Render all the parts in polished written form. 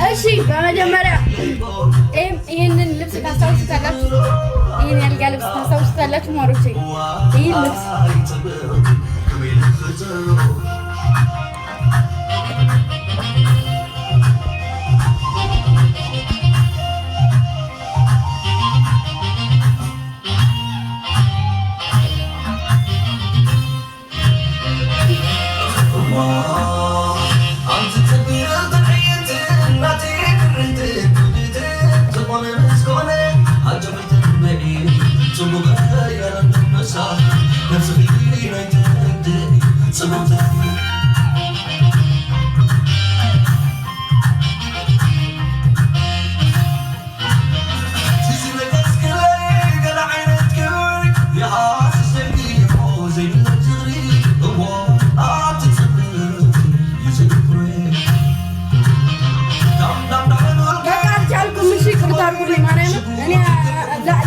እሺ በመጀመሪያ ይሄንን ልብስ ታስታውሱታላችሁ? ይሄን ያልጋ ልብስ ታስታውሱታላችሁ? ማሮቼ ይሄን ልብስ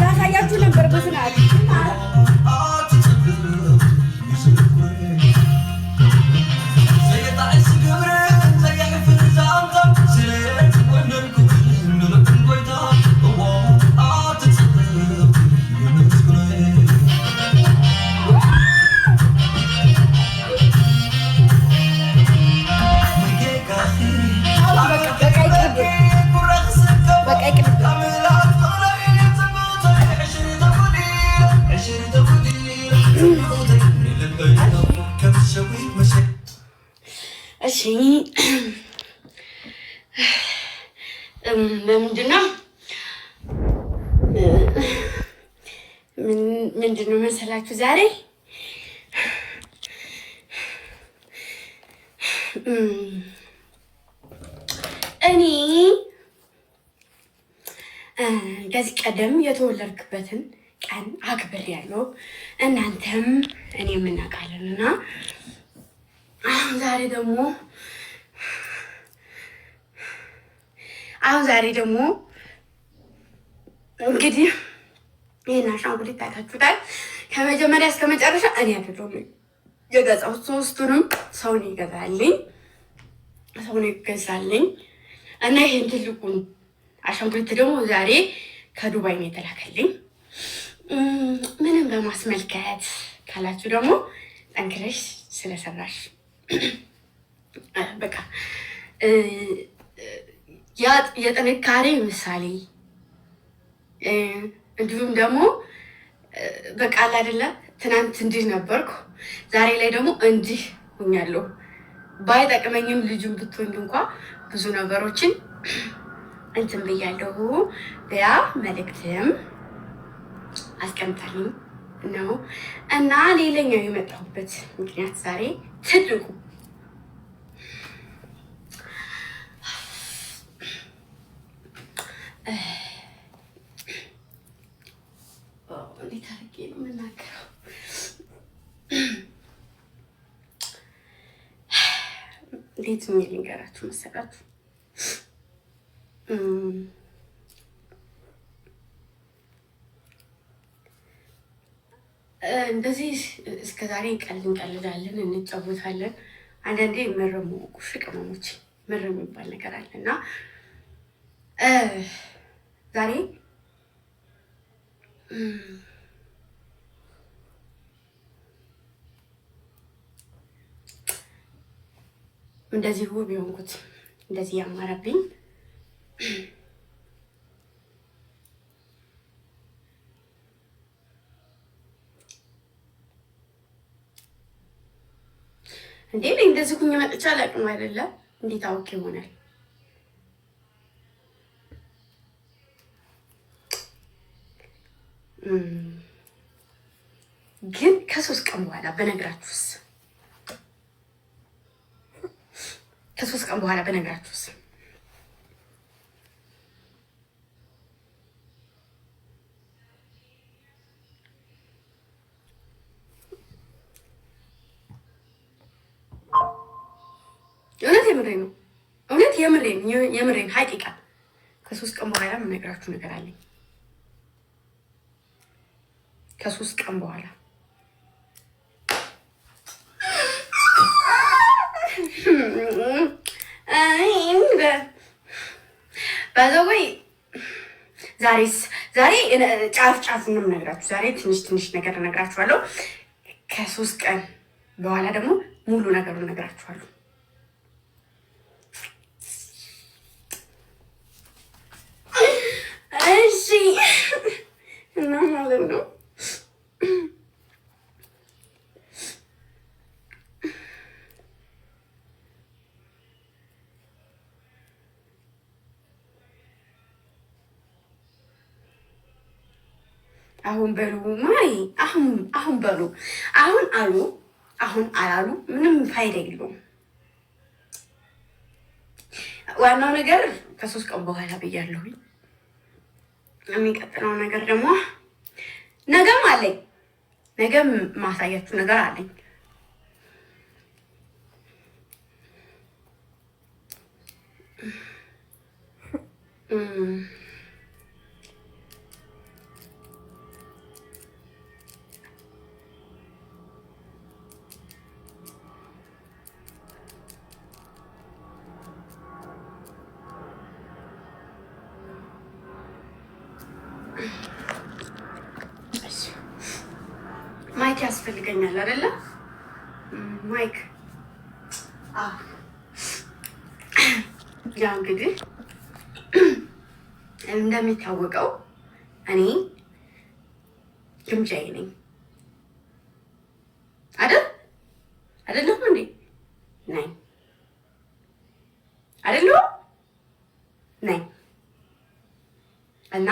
ላሳያችሁ ነበር በስርዓት እሺ ምንድነው መሰላችሁ ዛሬ እኔ ከዚህ ቀደም የተወለድክበትን ቀን አክብሬያለሁ። እናንተም እኔም እናውቃለንና አሁን ዛሬ ደግሞ እንግዲህ ይሄን አሻንጉሊት ታያችሁታል። ከመጀመሪያ እስከ መጨረሻ እኔ አይደለሁም የገዛሁት፣ ሶስቱንም ሰው ነው ይገዛልኝ እና ይሄን ትልቁን አሻንጉሊት ደግሞ ዛሬ ከዱባይ ነው የተላከልኝ። ምንም በማስመልከት ካላችሁ ደግሞ ጠንክረሽ ስለሰራሽ በቃ የጥንካሬ ምሳሌ እንዲሁም ደግሞ በቃ አይደለ ትናንት እንዲህ ነበርኩ፣ ዛሬ ላይ ደግሞ እንዲህ ሆኛለሁ። ባይጠቅመኝም ልጁን ብትሆን እንኳን ብዙ ነገሮችን እንትን ብያለሁ ያ መልእክትም አስቀምጣልኝ ነው። እና ሌላኛው የመጣሁበት ምክንያት ዛሬ ትልቁ እንዴት አድርጌ ነው የምናገረው? እንዴት ነው ልንገራችሁ መሰላችሁ? እንደዚህ እስከ ዛሬ እንቀልዳለን፣ እንጫወታለን። አንዳንዴ መረሙ ቁሽ ቅመሞች መረሙ የሚባል ነገር አለና ዛሬ እንደዚህ ውብ የሆንኩት እንደዚህ ያማረብኝ እንዴ እንደዚህ ኩኝ መጥቻ አላውቅም አይደለ? እንዴት አውቄ ይሆናል? ግን ከ3 ቀን በኋላ በነግራችሁስ ከ3 ቀን በኋላ በነግራችሁስ የምሬን ነው። እውነት የምሬን ሀቂቃ ከ3 ቀን በኋላ የምነግራችሁ ነገር አለኝ። ከ3 ቀን በኋላ በዛወይ ዛሬ ጫፍ ነው የምነግራችሁ። ዛሬ ትንሽ ነገር እነግራችኋለሁ። ከ3 ቀን በኋላ ደግሞ ሙሉ ነገሩን እነግራችኋለሁ። እሺ እና ማለት ነው አሁን በሉ ማይ አሁን በሉ አሁን አላሉ ምንም ፋይዳ የለውም። ዋናው ነገር ከ3 ቀን በኋላ ብያለሁኝ። የሚቀጥለው ነገር ደግሞ ነገም አለኝ። ነገም ማሳያችሁ ነገር አለኝ። ማይክ ያስፈልገኛል አይደለ? ማይክ ያ እንግዲህ እንደሚታወቀው እኔ ግምጃዬ ነኝ አይደለም እንዴ? ነኝ አይደለም ነኝ እና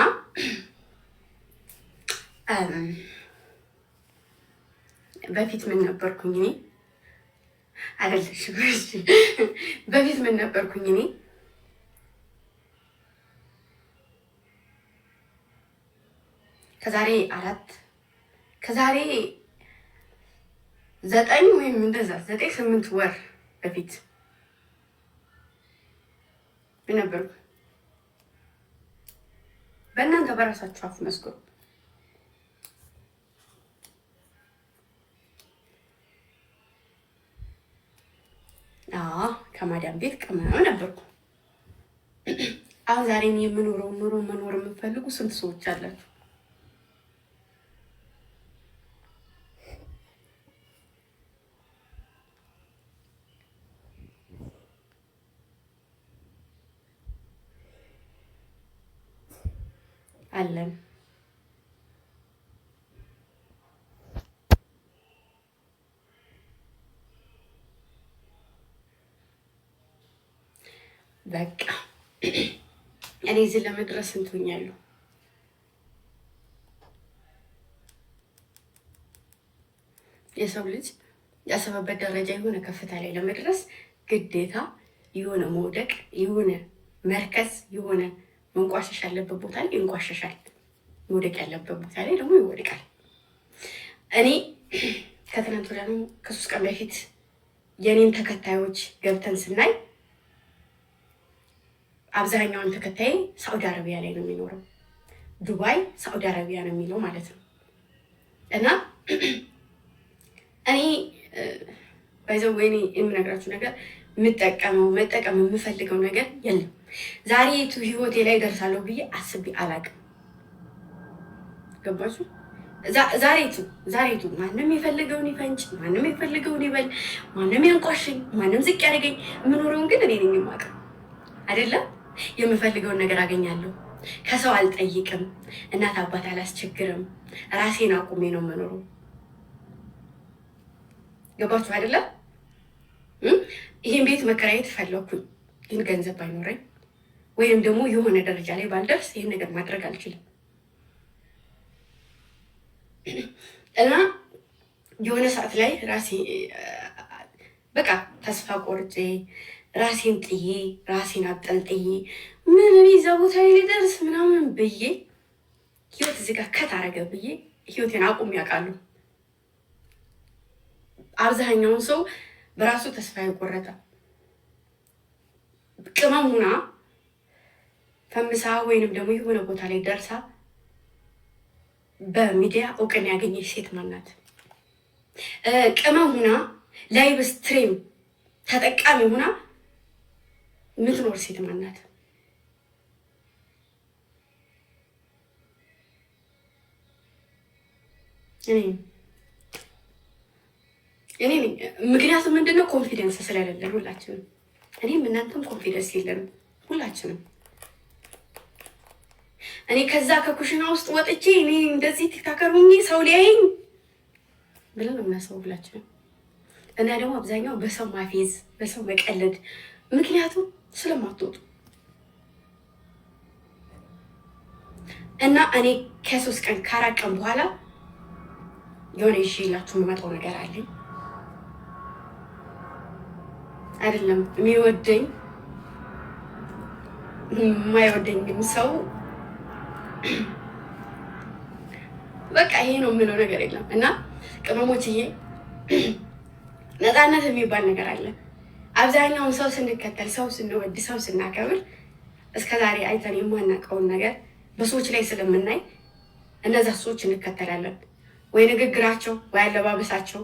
በፊት ምን ነበርኩኝ እኔ? አይደለሽም። በፊት ምን ነበርኩኝ እኔ? ከዛሬ 9 ወይም እንደዛ 9-8 ወር በፊት ምን ነበርኩ? በእናንተ በራሳችሁ አፍ መስክሩ። ከማዳም ቤት ቅመም ነበርኩ። አሁን ዛሬ የምኖረው ኑሮ መኖር የምትፈልጉ ስንት ሰዎች አላችሁ? አለን በቃ እኔ እዚህ ለመድረስ እንትኛለሁ። የሰው ልጅ ያሰበበት ደረጃ የሆነ ከፍታ ላይ ለመድረስ ግዴታ የሆነ መውደቅ፣ የሆነ መርከስ፣ የሆነ መንቋሸሽ ያለበት ቦታ ላይ ይንቋሸሻል። መውደቅ ያለበት ቦታ ላይ ደግሞ ይወድቃል። እኔ ከትናንት ወዲያ ነው ከ3 ቀን በፊት የኔን ተከታዮች ገብተን ስናይ አብዛኛውን ተከታይ ሳዑዲ አረቢያ ላይ ነው የሚኖረው። ዱባይ ሳዑዲ አረቢያ ነው የሚለው ማለት ነው። እና እኔ ባይዘው ወይኔ የምነግራችሁ ነገር መጠቀም የምፈልገው ነገር የለም። ዛሬቱ ህይወቴ ላይ ደርሳለሁ ብዬ አስቤ አላውቅም። ገባችሁ? ዛሬቱ ማንም የፈለገውን ይፈንጭ፣ ማንም የፈለገውን ይበል፣ ማንም ያንቋሽኝ፣ ማንም ዝቅ ያደርገኝ፣ የምኖረውን ግን እኔ ነኝ የማውቀው አይደለም። የምፈልገውን ነገር አገኛለሁ። ከሰው አልጠይቅም። እናት አባት አላስቸግርም። ራሴን አቁሜ ነው የምኖረው። ገባችሁ አይደለም? ይህን ቤት መከራየት ፈለኩኝ፣ ግን ገንዘብ ባይኖረኝ ወይም ደግሞ የሆነ ደረጃ ላይ ባልደርስ ይህን ነገር ማድረግ አልችልም። እና የሆነ ሰዓት ላይ ራሴ በቃ ተስፋ ቆርጬ ራሴን ጥዬ ራሴን አጠልጥዬ ምን ይዛ ቦታ ላይ ሊደርስ ምናምን ብዬ ህይወት እዚህ ጋር ከታረገ ብዬ ህይወቴን አቁም ያውቃሉ። አብዛኛውን ሰው በራሱ ተስፋ የቆረጠ ቅመም ሁና ፈምሳ ወይንም ደግሞ የሆነ ቦታ ላይ ደርሳ በሚዲያ እውቅና ያገኘች ሴት ማናት? ቅመም ሁና ላይቭ ስትሪም ተጠቃሚ ሁና የምትኖር ሴት ማናት? እኔ ምክንያቱም ምንድነው ኮንፊደንስ ስለሌለን ሁላችንም፣ እኔም እናንተም ኮንፊደንስ የለንም ሁላችንም። እኔ ከዛ ከኩሽና ውስጥ ወጥቼ እኔ እንደዚህ ቲክታከር ሁኜ ሰው ሊያየኝ ብለን ነው የምናስበው ሁላችንም። እና ደግሞ አብዛኛው በሰው ማፌዝ፣ በሰው መቀለድ፣ ምክንያቱም ስለማትወጡ እና እኔ ከ3 ቀን ከ4 ቀን በኋላ የሆነ ይዤላችሁ የምመጣው ነገር አለኝ። አይደለም የሚወደኝ የማይወደኝም ሰው በቃ ይሄ ነው የምለው ነገር የለም። እና ቅመሞችዬ ነፃነት የሚባል ነገር አለ። አብዛኛውን ሰው ስንከተል፣ ሰው ስንወድ፣ ሰው ስናከብር እስከዛሬ አይተን የማናውቀውን ነገር በሰዎች ላይ ስለምናይ እነዛ ሰዎች እንከተላለን። ወይ ንግግራቸው፣ ወይ አለባበሳቸው፣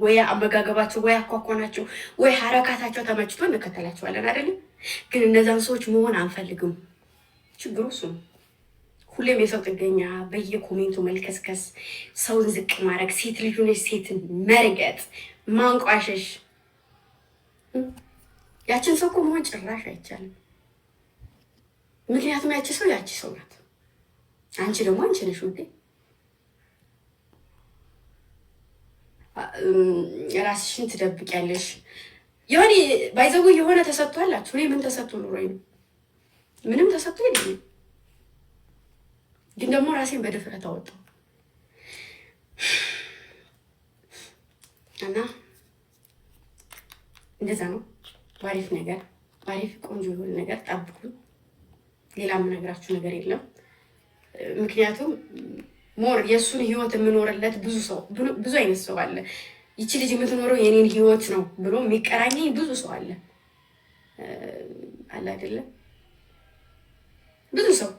ወይ አመጋገባቸው፣ ወይ አኳኳናቸው፣ ወይ ሀረካታቸው ተመችቶ እንከተላቸዋለን አይደለም። ግን እነዛን ሰዎች መሆን አንፈልግም። ችግሩ እሱ ነው። ሁሌም የሰው ጥገኛ፣ በየኮሜንቱ መልከስከስ፣ ሰውን ዝቅ ማድረግ፣ ሴት ልጅ ሆነች ሴትን መርገጥ፣ ማንቋሸሽ። ያችን ሰው እኮ መሆን ጭራሽ አይቻልም። ምክንያቱም ያቺ ሰው ናት። አንቺ ደግሞ አንቺ ነሽ ውዴ። ራስሽን ትደብቂያለሽ። የሆነ ባይዘው የሆነ ተሰጥቶ አላችሁ። እኔ ምን ተሰጥቶ ኑሮኝ ነው? ምንም ተሰጥቶ የለኝም። ግን ደግሞ ራሴን በድፍረት አወጣሁ እና እንደዛ ነው። ባሪፍ ነገር፣ ባሪፍ ቆንጆ የሆነ ነገር ጠብቁኝ። ሌላ የምነግራችሁ ነገር የለም። ምክንያቱም ሞር የእሱን ህይወት የምኖርለት ብዙ አይነት ሰው አለ። ይቺ ልጅ የምትኖረው የኔን ህይወት ነው ብሎ የሚቀራኘኝ ብዙ ሰው አለ አይደለም? ብዙ ሰው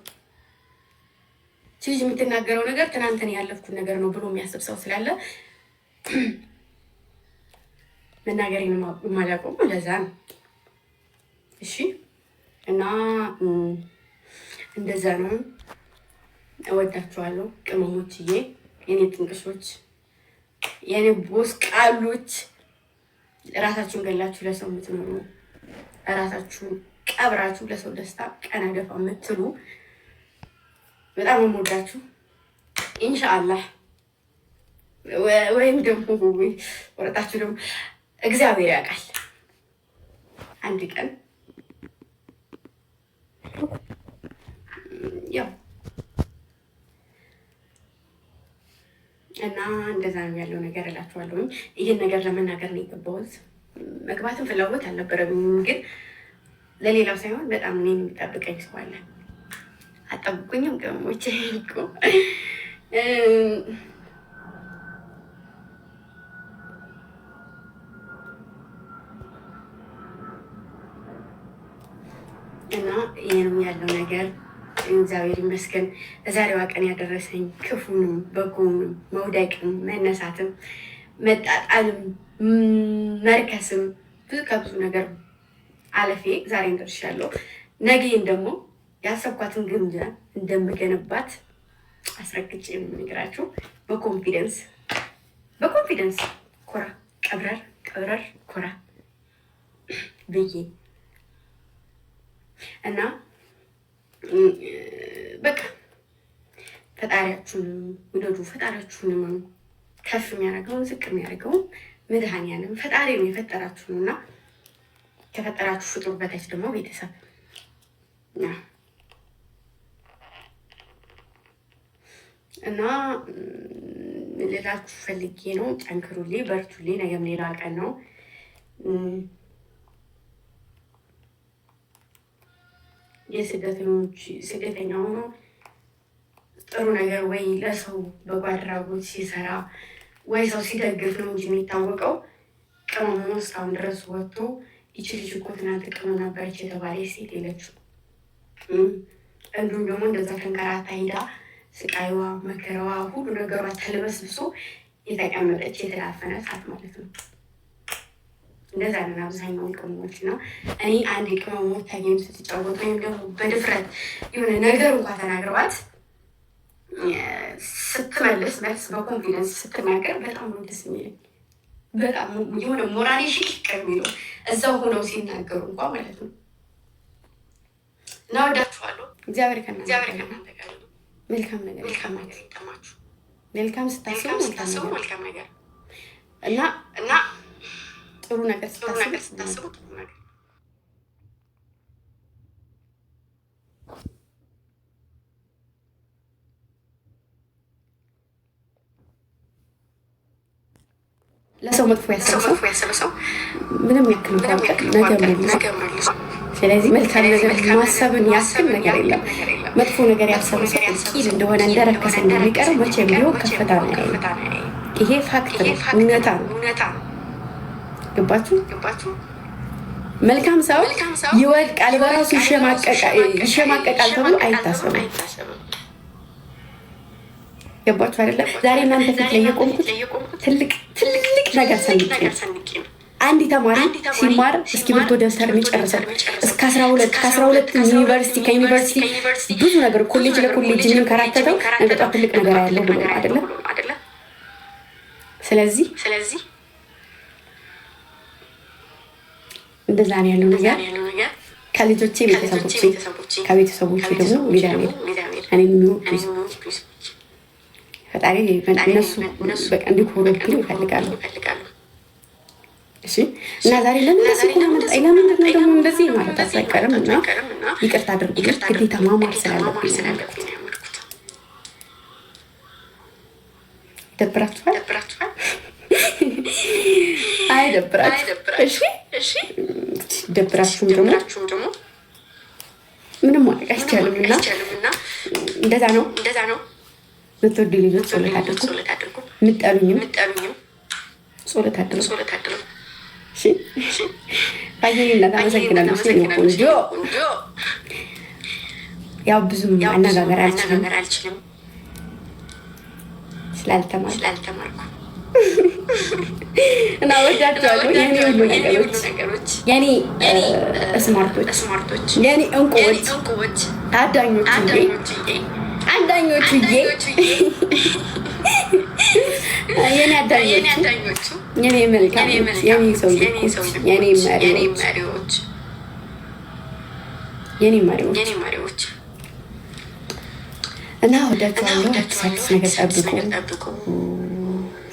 ይቺ ልጅ የምትናገረው ነገር ትናንትን ያለፍኩት ነገር ነው ብሎ የሚያስብ ሰው ስላለ መናገሬን የማላውቀው ለዛ ነው። እሺ እና እንደዛ ነው። እወዳችኋለሁ ቅመሞችዬ፣ የኔ ጥንቅሾች፣ የኔ ቦስ ቃሎች። ራሳችሁን ገላችሁ ለሰው የምትኖሩ፣ ራሳችሁን ቀብራችሁ ለሰው ደስታ ቀና ደፋ የምትሉ በጣም የምወዳችሁ። ኢንሻአላህ ወይም ደግሞ ወረጣችሁ ደግሞ እግዚአብሔር ያውቃል አንድ ቀን ያው እና እንደዛ ነው ያለው ነገር እላችኋለሁኝ። ይህን ነገር ለመናገር ነው የገባሁት። መግባትን ፍላጎት አልነበረብኝም፣ ግን ለሌላው ሳይሆን በጣም እኔን የሚጠብቀኝ ሰው አለ። አጠብቁኝም ቅመሞች እኮ እና ይሄ ነው ያለው ነገር። እግዚአብሔር ይመስገን ለዛሬዋ ቀን ያደረሰኝ። ክፉንም በጎንም መውደቅም መነሳትም መጣጣልም መርከስም ከብዙ ነገር አለፌ ዛሬን ደርሻለሁ። ነገን ደግሞ ያሰብኳትን ግምጃ እንደምገነባት አስረግጬ የምነግራችሁ በኮንፊደንስ ኮራ ቀብረር ኮራ ብዬ እና በቃ ፈጣሪያችሁን ውደዱ። ፈጣሪያችሁን ከፍ የሚያደርገውን ዝቅ የሚያደርገውን መድኃኒዓለም ፈጣሪ ነው የፈጠራችሁ ነው። እና ከፈጠራችሁ ፍጡር በታች ደግሞ ቤተሰብ እና ልላችሁ ፈልጌ ነው። ጠንክሩልኝ፣ በርቱልኝ። ነገም ሌላ ቀን ነው። ስደተኛ ሆኖ ጥሩ ነገር ወይ ለሰው በጎ አድራጎት ሲሰራ ወይ ሰው ሲደግፍ ነው እንጂ የሚታወቀው ቅመሙ እስካሁን ድረስ ወጥቶ ይቺ ልጅ እኮ ትናንት ቅመም ነበረች የተባለ ሴት የለችው። እንዲሁም ደግሞ እንደዛ ተንከራታ ሂዳ ስቃይዋ መከራዋ ሁሉ ነገሯ ተልበስብሶ የተቀመጠች የተዳፈነ ሰዓት ማለት ነው። እንደዛ ነን አብዛኛውን ቅመሞች እና እኔ አንድ ቅመሞች ታጌም ስትጫወት ወይም ደግሞ በድፍረት የሆነ ነገር እንኳ ተናግረዋት ስትመልስ መልስ በኮንፊደንስ ስትናገር በጣም ነው ደስ የሚለኝ። በጣም የሆነ ሞራሌ ሽቅቅ የሚለው እዛው ሆነው ሲናገሩ እንኳ ማለት ነው። እና ወዳችኋለሁ። እግዚአብሔር ከእናንተ ጋር ነው። መልካም ነገር ይጠማችሁ። መልካም ስታስቡ መልካም ነገር እና ጥሩ ነገር ስታስቡ ጥሩ ነገር ለሰው መጥፎ ያሰበ ሰው ምንም ያክል ነገር መልሶ ስለዚህ መልካም ነገር ማሰብን ያክል ነገር የለም። መጥፎ ነገር ያሰበ ሰው ቂል እንደሆነ እንደረከሰ እንደሚቀረው መቼም ቢሆን ከፍታ ነው። ይሄ ፋክት ነው፣ እውነታ ነው። ገባችሁ? መልካም ሰው ይወድቃል፣ በራሱ ይሸማቀቃል ተብሎ አይታሰብም። ገባችሁ አይደለም? ዛሬ እናንተ ፊት ላይ የቆምኩት ትልቅ ነገር ሰንቄ ነው። አንድ ተማሪ ሲማር እስክሪብቶ ደብተር የሚጨርሰው እስከ 12 ዩኒቨርሲቲ ከዩኒቨርሲቲ ብዙ ነገር ኮሌጅ ለኮሌጅ የሚንከራተተው እንደ ትልቅ ነገር ያለው ብሎ አይደለም። ስለዚህ እንደዛ ነው ያለው ነገር። ከልጆቼ ከቤተሰቦቼ ደግሞ ሊዳሜ እኔ የሚወዱ ፈጣሪ እነሱ በቃ እንዲኮሩብኝ ይፈልጋሉ። እሺ እና ዛሬ ለምን ለምንድን ነው ደግሞ እንደዚህ ማለት አሳይቀርም እና ይቅርታ አድርጉልኝ። ግዴታ ማማር ስላለብኝ ነው ያልኩት። ደብራችኋል? አይ ደብራችሁ። እሺ ደብራችሁም ደግሞ ምንም ማድረግ አይቻልም እና እንደዛ ነው። ምትወዱ ልጆች ጸሎት አድርጉ፣ ምጠሉኝም ጸሎት አድርጉ። እሺ ባየኝነት አመሰግናለሁ። ቆንጆ ያው ብዙም አነጋገር አልችልም ስላልተማርኩ እና ወዳችኋለሁ። የኔ ሁሉ ነገሮች፣ የኔ ስማርቶች፣ የኔ እንቁዎች፣ አዳኞቹዬ የኔ አዳኞቹ፣ የኔ መልካሞች፣ የኔ ሰውዬዎች፣ የኔ መሪዎች እና ወዳችኋለሁ። አዲስ ነገር ጠብቁ።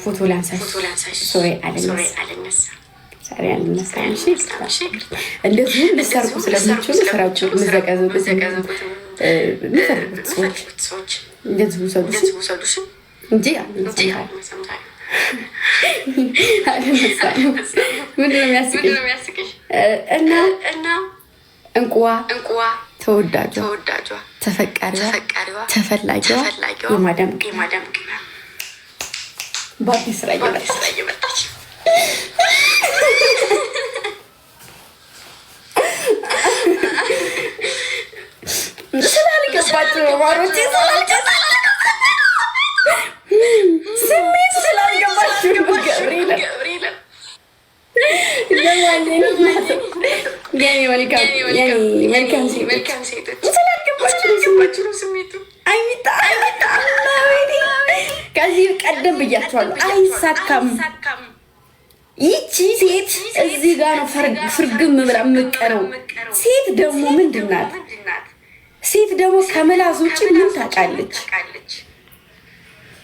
ፎቶ ላንሳሽ። ሶሪ አልነሳ ዛሬ አልነሳም። እሺ እንደዚሁ ልሰርቁ ስለምችሉ ስራችሁ የምዘቀዘቁት የምፈልጉት ሰዎች እንደዚሁ ውሰዱሽ እንጂ አልነሳም። ምንድን ነው የሚያስቅሽ? እና እንቁዋ ተወዳጇ ተፈቃሪዋ ተፈላጊዋ የማዳም ቅመም በአዲስ ስራ እየመጣች ስላልገባችሁ ማሮቼ፣ ስሜት ስላልገባችሁ ገብርኤል መልካም ሴቶች ስላልገባችሁ ስሜቱ አይሚጣ ከዚህ ቀደም ብያቸዋለሁ። አይሳካም። ይቺ ሴት እዚህ ጋር ነው ፍርግም ብላ የምቀረው። ሴት ደግሞ ምንድን ናት? ሴት ደግሞ ከምላስ ውጭ ምን ታውቃለች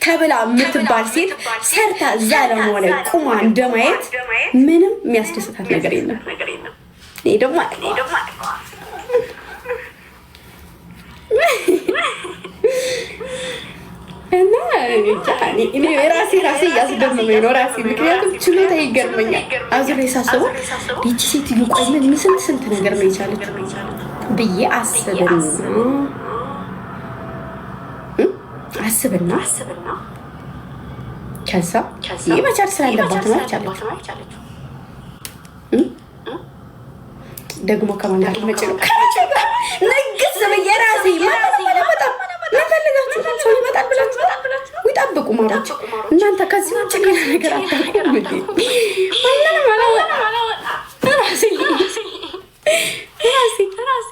ተብላ የምትባል ሴት ሰርታ እዛ ለመሆነ ቁማ እንደማየት ምንም የሚያስደስታት ነገር የለም። እኔ ደግሞ እና እኔ ራሴ እያስደመመኝ ነው ራሴ። ምክንያቱም ችሎታ ይገርመኛል። አዙሬ ሳስበው ይቺ ሴትዮ ቆይ ምን ስንት ነገር ነው የቻለችው ብዬ አስብና ከዛ ይህ መቻል ስላለባት ነው አልቻለችው። ደግሞ ከማን ጋር መጭ ነው ነግስ በየራሴ መፈልጋችሁ ሰው ይመጣል ብላችሁ ይጠብቁ ማለት እናንተ ከዚህ ውጭ ሌላ ነገር አታውቁም እንዴ? ራሴ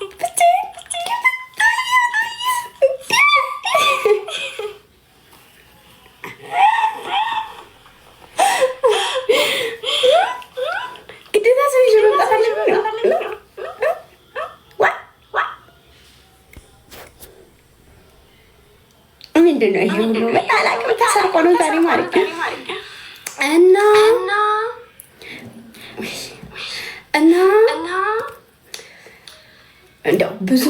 ግዴታ ሰው ይዤ መምጣት አለብኝ ነው። ምንድን ነው ይሄ ሁሉ መጣላቅ ተሰርቆ ነው ዛሬ ማለት ነው። እና እንደው ብዙ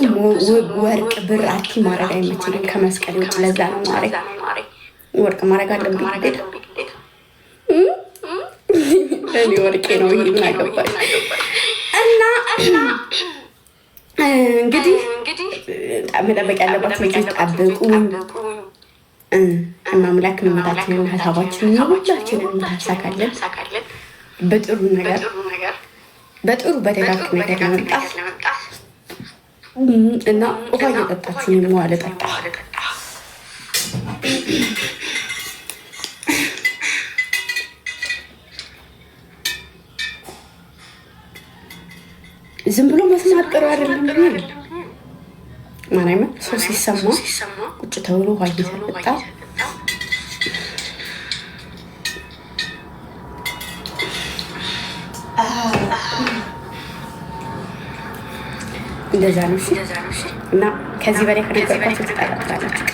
ወርቅ ብር አቲ ማድረግ አይመችልም ከመስቀል ውጭ። ለዛ ነው ማድረግ ወርቅ ማድረግ አለብኝ ግዴታ። እኔ ወርቄ ነው ይሄ ምን አገባኝ። እና እንግዲህ መጠበቅ ያለባችሁ ልጆች ጠብቁ። አምላክ ምኞታችንን ሀሳባችንን ሁላችንን ታሳካለን በጥሩ ነገር በደጋግ ነገር ለመምጣት እና ውሃ እየጠጣችሁ የመዋለ ጠጣ ዝም ብሎ መስማት ጥሩ አይደለም። ማርያም ሰው ሲሰማ ቁጭ ተብሎ ውሃ እየጠጣ እንደዛ ነው። እና ከዚህ በላይ ከነገርኳችሁ ትጠራጥራላችሁ።